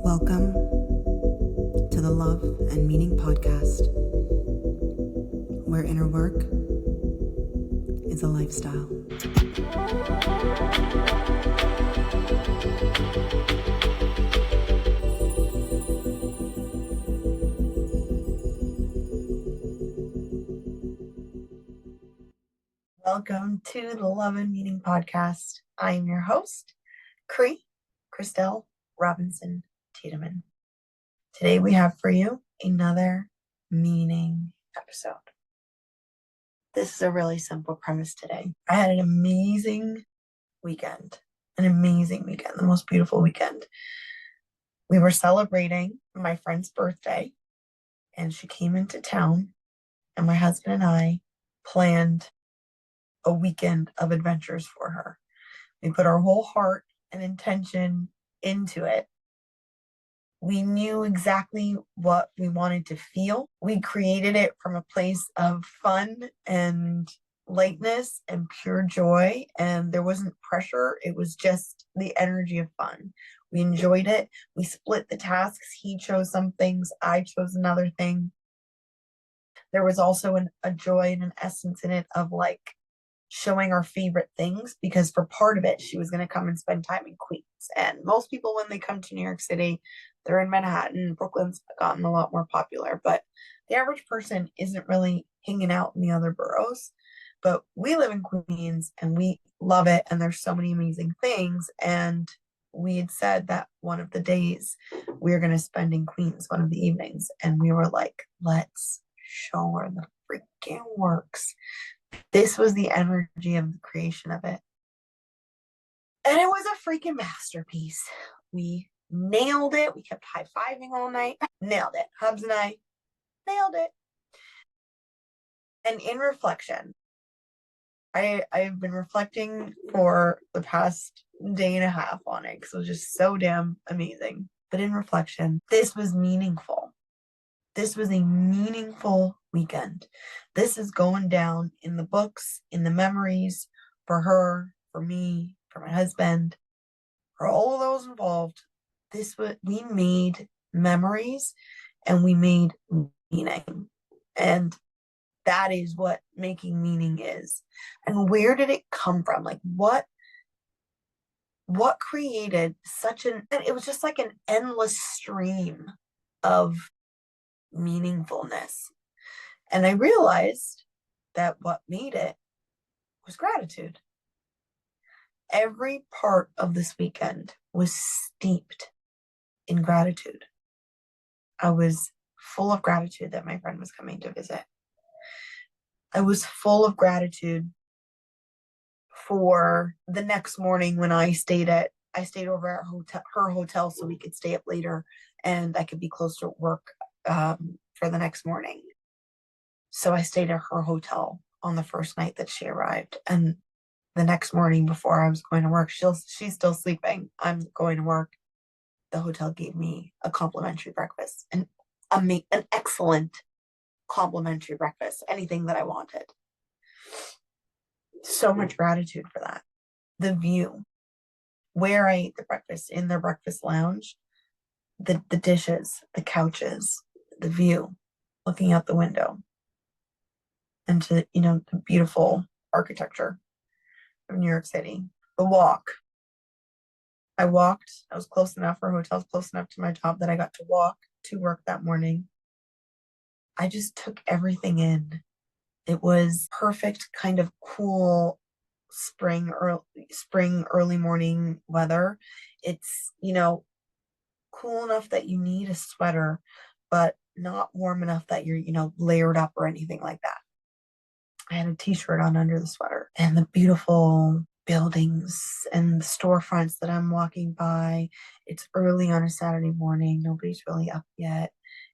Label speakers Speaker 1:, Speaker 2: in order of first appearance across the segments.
Speaker 1: Welcome to the Love and Meaning podcast, where inner work is a lifestyle. Welcome to the Love and Meaning podcast. I am your host, Chrystelle Robinson-Tiedemann. Today we have for you another meaning episode. This is a really simple premise today. I had an amazing weekend, the most beautiful weekend. We were celebrating my friend's birthday, and she came into town, and my husband and I planned a weekend of adventures for her. We put our whole heart and intention into it. We knew exactly what we wanted to feel. We created it from a place of fun and lightness and pure joy, and there wasn't pressure. It was just the energy of fun. We enjoyed it. We split the tasks. He chose some things. I chose another thing. There was also a joy and an essence in it of like showing our favorite things, because for part of it, she was going to come and spend time in Queens. And most people, when they come to New York City, they're in Manhattan. Brooklyn's gotten a lot more popular, but the average person isn't really hanging out in the other boroughs. But we live in Queens and we love it. And there's so many amazing things. And we had said that one of the days we were going to spend in Queens, one of the evenings. And we were like, let's show her the freaking works. This was the energy of the creation of it. And it was a freaking masterpiece. We nailed it. We kept high-fiving all night. Nailed it. Hubs and I nailed it. And in reflection, I've been reflecting for the past day and a half on it because it was just so damn amazing. But in reflection, this was meaningful. This was a meaningful weekend. This is going down in the books, in the memories, for her, for me, for my husband, for all of those involved. We made memories and we made meaning. And that is what making meaning is. And where did it come from? Like what created it was just like an endless stream of meaningfulness. And I realized that what made it was gratitude. Every part of this weekend was steeped in gratitude. I was full of gratitude that my friend was coming to visit. I was full of gratitude for the next morning when I stayed over at her hotel so we could stay up later and I could be close to work for the next morning. So I stayed at her hotel on the first night that she arrived. And the next morning before I was going to work, she's still sleeping. I'm going to work. The hotel gave me a complimentary breakfast, an excellent complimentary breakfast, anything that I wanted. So much gratitude for that. The view, where I ate the breakfast, in their breakfast lounge, the dishes, the couches, the view, looking out the window, and to, the beautiful architecture of New York City. The walk. I was close enough, her hotel's close enough to my job that I got to walk to work that morning. I just took everything in. It was perfect kind of cool spring, early morning weather. It's, cool enough that you need a sweater, but not warm enough that you're, layered up or anything like that. I had a t-shirt on under the sweater, and the beautiful buildings and the storefronts that I'm walking by. It's early on a Saturday morning. Nobody's really up yet,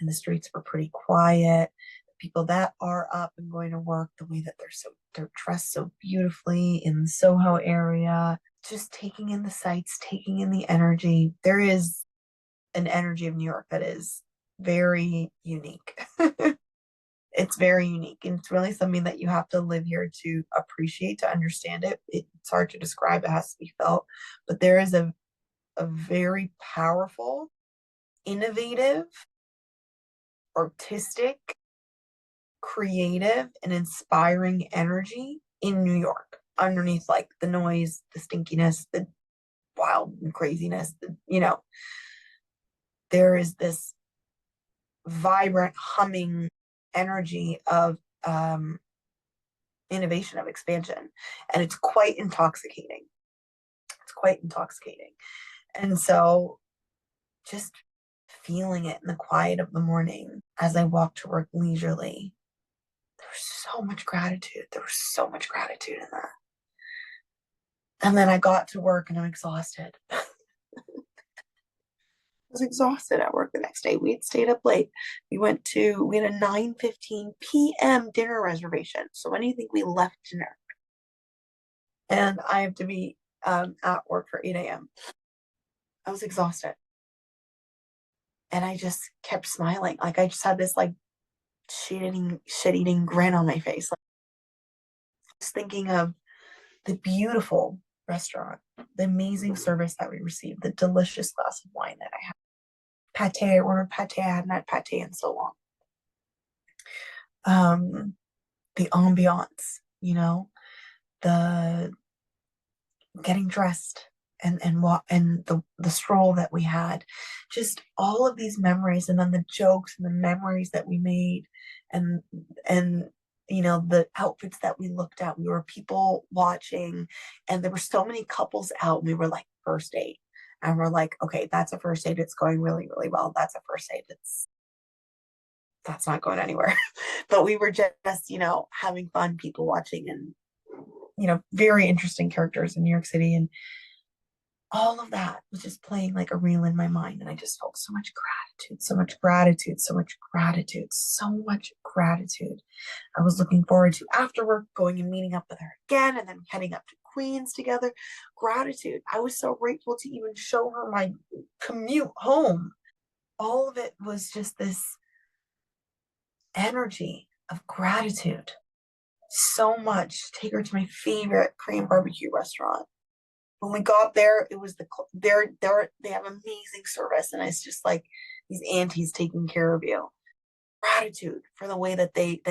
Speaker 1: and the streets were pretty quiet. The people that are up and going to work, the way that they're dressed so beautifully in the Soho area, just taking in the sights, taking in the energy. There is an energy of New York that is very unique. It's very unique, and it's really something that you have to live here to appreciate, to understand it. It's hard to describe. It has to be felt, but there is a very powerful innovative, artistic, creative, and inspiring energy in New York underneath like the noise, the stinkiness, the wild and craziness. There is this vibrant, humming energy of innovation, of expansion, and it's quite intoxicating. It's quite intoxicating. And so just feeling it in the quiet of the morning as I walk to work leisurely, there was so much gratitude. There was so much gratitude in that. And then I got to work and I'm exhausted. I was exhausted at work the next day. We had stayed up late. We had a 9:15 p.m. dinner reservation. So when do you think we left dinner? And I have to be at work for 8 a.m. I was exhausted. And I just kept smiling. Like I just had this like shit-eating grin on my face. Like, just thinking of the beautiful restaurant, the amazing service that we received, the delicious glass of wine that I had. Pate, I ordered pate. I hadn't had pate in so long. The ambiance, the getting dressed and the stroll that we had, just all of these memories, and then the jokes and the memories that we made, and the outfits that we looked at. We were people watching, and there were so many couples out, and we were like, first date, and we're like, okay, that's a first date, it's going really, really well. That's a first date, that's not going anywhere. But we were just having fun, people watching, and very interesting characters in New York City, and all of that was just playing like a reel in my mind. And I just felt so much gratitude, so much gratitude, so much gratitude, so much gratitude. I was looking forward to after work going and meeting up with her again, and then heading up to Queens together. Gratitude. I was so grateful to even show her my commute home. All of it was just this energy of gratitude. So much. Take her to my favorite Korean barbecue restaurant. When we got there, it was they have amazing service, and it's just like these aunties taking care of you. Gratitude for the way that they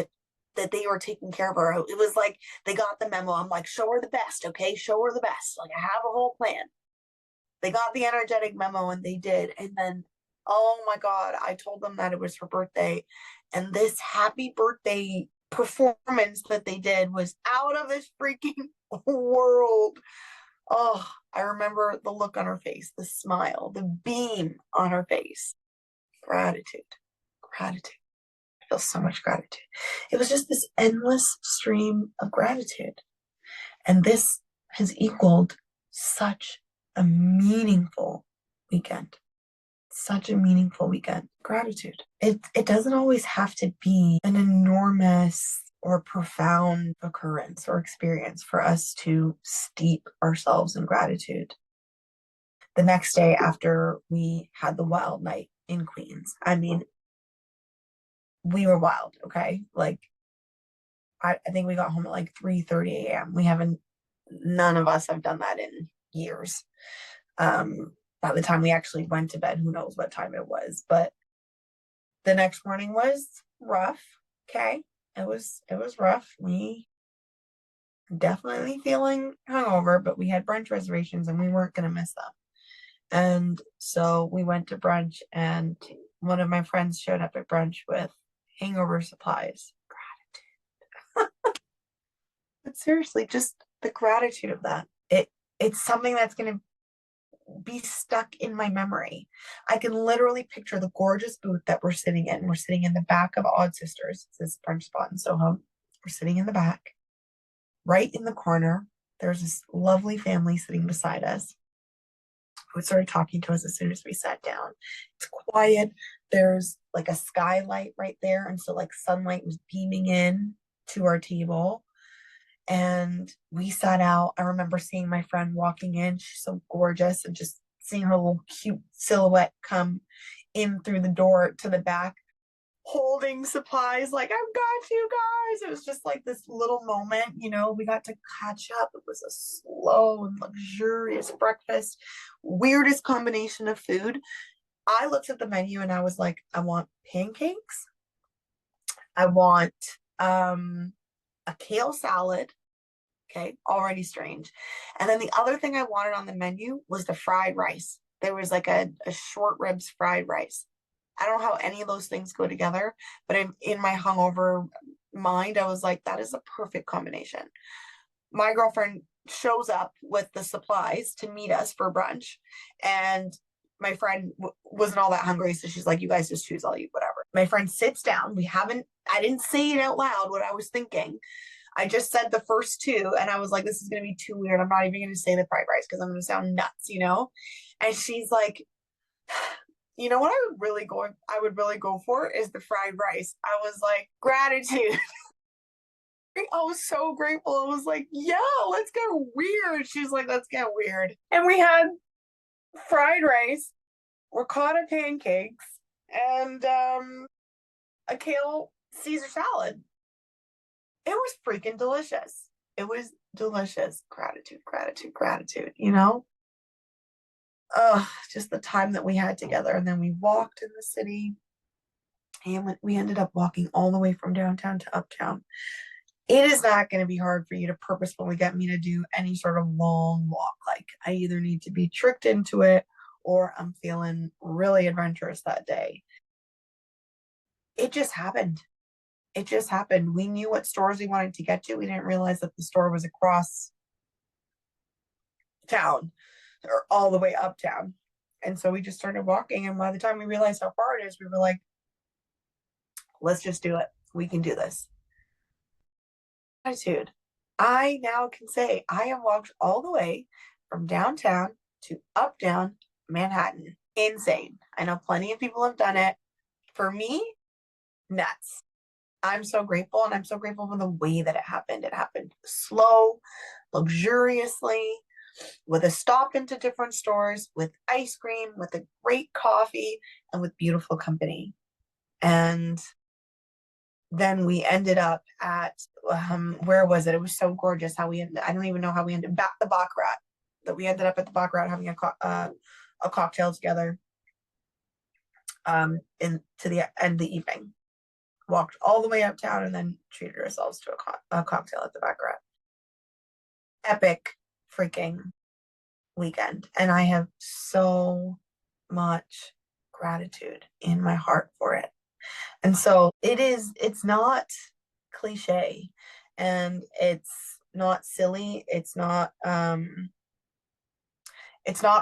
Speaker 1: were taking care of her. It was like they got the memo. I'm like, show her the best, okay? Show her the best. Like I have a whole plan. They got the energetic memo, and they did. And then, oh my God, I told them that it was her birthday, and this happy birthday performance that they did was out of this freaking world. Oh, I remember the look on her face, the smile, the beam on her face. Gratitude. I feel so much gratitude. It was just this endless stream of gratitude. And this has equaled such a meaningful weekend. Such a meaningful weekend. Gratitude. It doesn't always have to be an enormous or profound occurrence or experience for us to steep ourselves in gratitude. The next day after we had the wild night in Queens, I mean, we were wild, okay? Like, I think we got home at like 3:30 a.m. None of us have done that in years. By the time we actually went to bed, who knows what time it was, but the next morning was rough, okay? It was rough. We definitely feeling hungover, but we had brunch reservations and we weren't going to miss them. And so we went to brunch, and one of my friends showed up at brunch with hangover supplies. Gratitude. But seriously, just the gratitude of that. It's something that's going to be stuck in my memory. I can literally picture the gorgeous booth that we're sitting in. We're sitting in the back of Odd Sisters. It's this brunch spot in Soho. We're sitting in the back. Right in the corner, there's this lovely family sitting beside us who started talking to us as soon as we sat down. It's quiet. There's like a skylight right there. And so like sunlight was beaming in to our table. And we sat out. I remember seeing my friend walking in. She's so gorgeous, and just seeing her little cute silhouette come in through the door to the back, holding supplies like, I've got you guys. It was just like this little moment, we got to catch up. It was a slow and luxurious breakfast, weirdest combination of food. I looked at the menu and I was like, I want pancakes. I want a kale salad. Okay, already strange. And then the other thing I wanted on the menu was the fried rice. There was like a short ribs fried rice. I don't know how any of those things go together, but in my hungover mind, I was like, that is a perfect combination. My girlfriend shows up with the supplies to meet us for brunch, and my friend wasn't all that hungry, so she's like, you guys just choose, I'll eat whatever. My friend sits down. I didn't say it out loud what I was thinking. I just said the first two, and I was like, this is going to be too weird. I'm not even going to say the fried rice because I'm going to sound nuts, you know? And she's like, you know what I would really go for is the fried rice. I was like, gratitude. I was so grateful. I was like, yeah, let's get weird. She's like, let's get weird. And we had fried rice, ricotta pancakes, and a kale Caesar salad. It was freaking delicious. It was delicious. Gratitude, gratitude, gratitude, you know? Just the time that we had together. And then we walked in the city, and we ended up walking all the way from downtown to uptown. It is not going to be hard for you to purposefully get me to do any sort of long walk. Like, I either need to be tricked into it or I'm feeling really adventurous that day. It just happened. It just happened. We knew what stores we wanted to get to. We didn't realize that the store was across town or all the way uptown. And so we just started walking. And by the time we realized how far it is, we were like, let's just do it. We can do this. Gratitude. I now can say I have walked all the way from downtown to uptown Manhattan. Insane. I know plenty of people have done it. For me, nuts. I'm so grateful, and I'm so grateful for the way that it happened. It happened slow, luxuriously, with a stop into different stores, with ice cream, with a great coffee, and with beautiful company. And then we ended up at where was it? It was so gorgeous how we ended. I don't even know how we ended back the Baccarat. That we ended up at the Baccarat having a cocktail together. To the end of the evening, walked all the way uptown and then treated ourselves to a cocktail at the Baccarat. Epic freaking weekend, and I have so much gratitude in my heart for it. And so it's not cliche, and it's not silly, it's not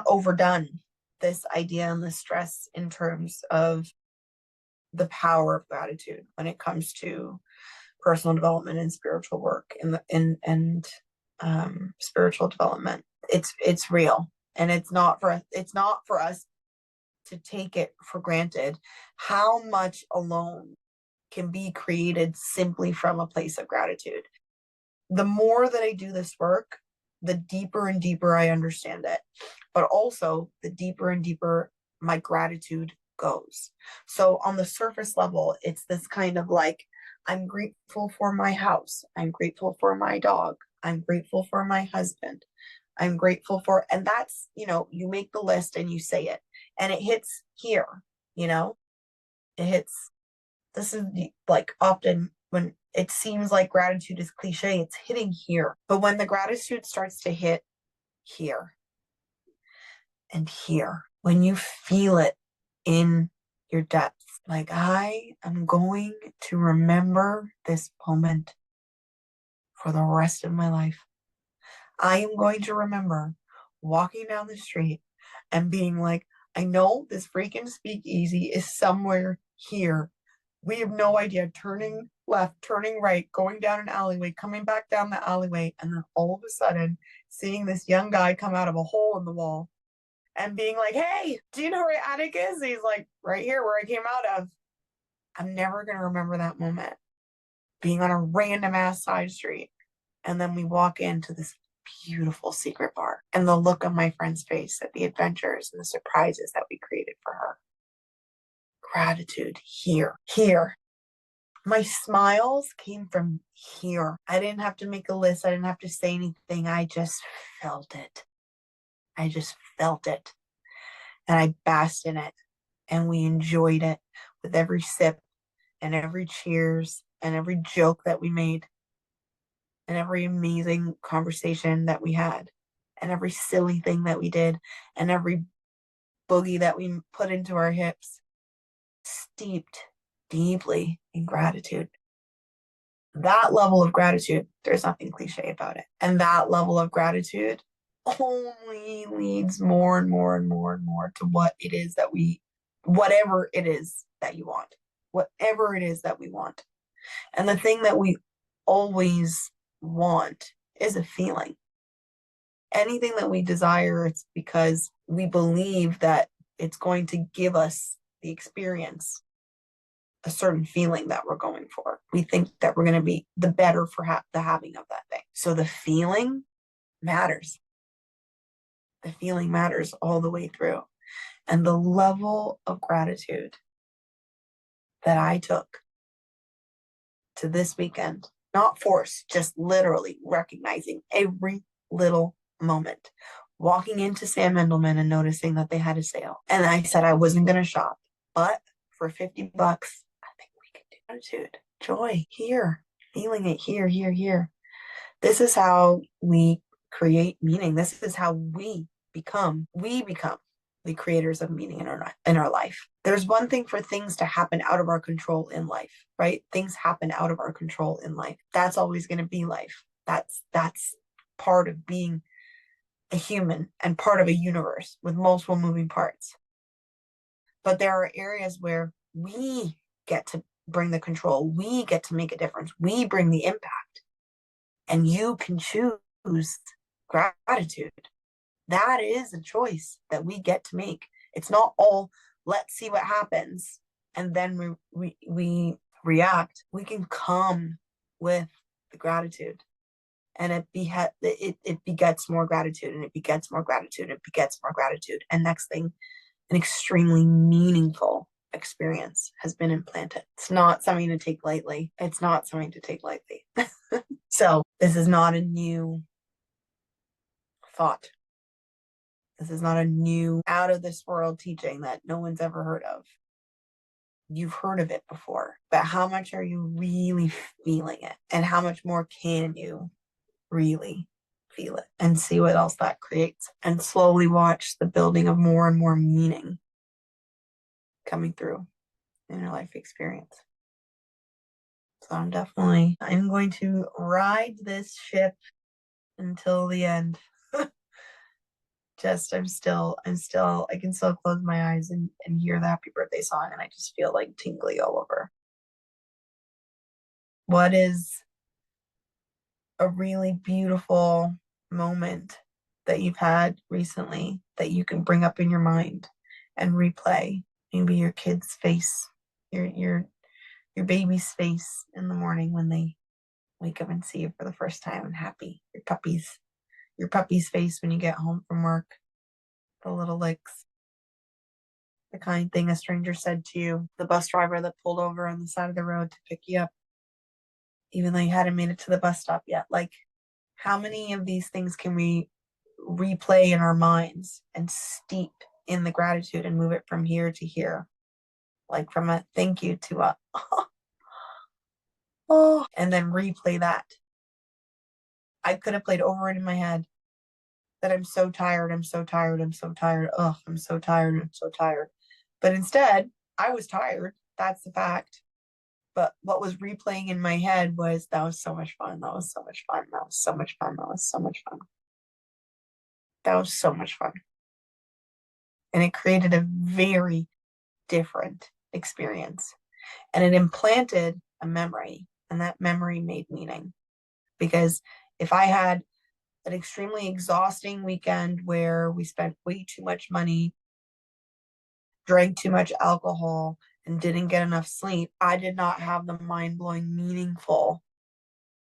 Speaker 1: overdone, this idea and the stress in terms of the power of gratitude when it comes to personal development and spiritual work and spiritual development. It's real, and it's not for us to take it for granted how much alone can be created simply from a place of gratitude. The more that I do this work, the deeper and deeper I understand it, but also the deeper and deeper my gratitude goes. So on the surface level, it's this kind of like, I'm grateful for my house. I'm grateful for my dog. I'm grateful for my husband. I'm grateful for, and that's, you make the list and you say it, and it hits here, it hits, this is like often when it seems like gratitude is cliche, it's hitting here. But when the gratitude starts to hit here and here, when you feel it in your depths, like, I am going to remember this moment for the rest of my life. I am going to remember walking down the street and being like, I know this freaking speakeasy is somewhere here. We have no idea. Turning left, turning right, going down an alleyway, coming back down the alleyway, and then all of a sudden seeing this young guy come out of a hole in the wall and being like, hey, do you know where your attic is? And he's like, right here where I came out of. I'm never going to remember that moment, being on a random ass side street. And then we walk into this beautiful secret bar, and the look on my friend's face at the adventures and the surprises that we created for her. Gratitude here. My smiles came from here. I didn't have to make a list. I didn't have to say anything. I just felt it. And I basked in it. and we enjoyed it with every sip and every cheers and every joke that we made and every amazing conversation that we had and every silly thing that we did and every boogie that we put into our hips, steeped deeply in gratitude. That level of gratitude, there's nothing cliche about it. And that level of gratitude only leads more and more and more and more to what it is that whatever it is that you want, whatever it is that we want. And the thing that we always want is a feeling. Anything that we desire, it's because we believe that it's going to give us the experience, a certain feeling that we're going for. We think that we're going to be the better for the having of that thing. So the feeling matters. The feeling matters all the way through. And the level of gratitude that I took to this weekend, not forced, just literally recognizing every little moment. Walking into Sam Endelman and noticing that they had a sale. And I said I wasn't going to shop, but for $50, I think we can do gratitude, joy, here, feeling it here, here, here. This is how we create meaning. This is how we become the creators of meaning in our life. There's one thing for things to happen out of our control in life, right? Things happen out of our control in life. That's always going to be life. That's part of being a human and part of a universe with multiple moving parts. But there are areas where we get to bring the control. We get to make a difference. We bring the impact. And you can choose gratitude. That is a choice that we get to make. It's not all, let's see what happens, and then we react. We can come with the gratitude, and it begets more gratitude, and it begets more gratitude, and it begets more gratitude. And next thing, an extremely meaningful experience has been implanted. It's not something to take lightly. It's not something to take lightly. So this is not a new thought. This is not a new out of this world teaching that no one's ever heard of. You've heard of it before, but how much are you really feeling it? And how much more can you really feel it and see what else that creates, and slowly watch the building of more and more meaning coming through in your life experience. So I'm going to ride this ship until the end. I can still close my eyes and hear the happy birthday song, and I just feel like tingly all over. What is a really beautiful moment that you've had recently that you can bring up in your mind and replay? Maybe your kid's face, your baby's face in the morning when they wake up and see you for the first time and happy. Your puppy's face when you get home from work. The little licks. The kind thing a stranger said to you. The bus driver that pulled over on the side of the road to pick you up, even though you hadn't made it to the bus stop yet. Like, how many of these things can we replay in our minds and steep in the gratitude and move it from here to here? Like from a thank you to a oh, and then replay that. I could have played over it in my head that I'm so tired, I'm so tired, I'm so tired. Oh, I'm so tired, I'm so tired. But instead, I was tired. That's the fact. But what was replaying in my head was, that was so much fun. That was so much fun. That was so much fun. That was so much fun. That was so much fun. And it created a very different experience. And it implanted a memory. And that memory made meaning. Because if I had an extremely exhausting weekend where we spent way too much money, drank too much alcohol, and didn't get enough sleep, I did not have the mind-blowing, meaningful,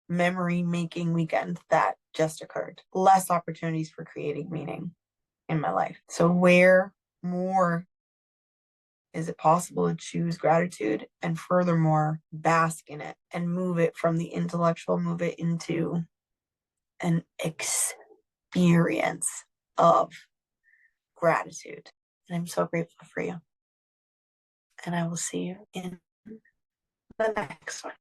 Speaker 1: memory-making weekend that just occurred. Less opportunities for creating meaning in my life. So where more is it possible to choose gratitude and furthermore bask in it and move it from the intellectual, move it into an experience of gratitude? And I'm so grateful for you. and I will see you in the next one.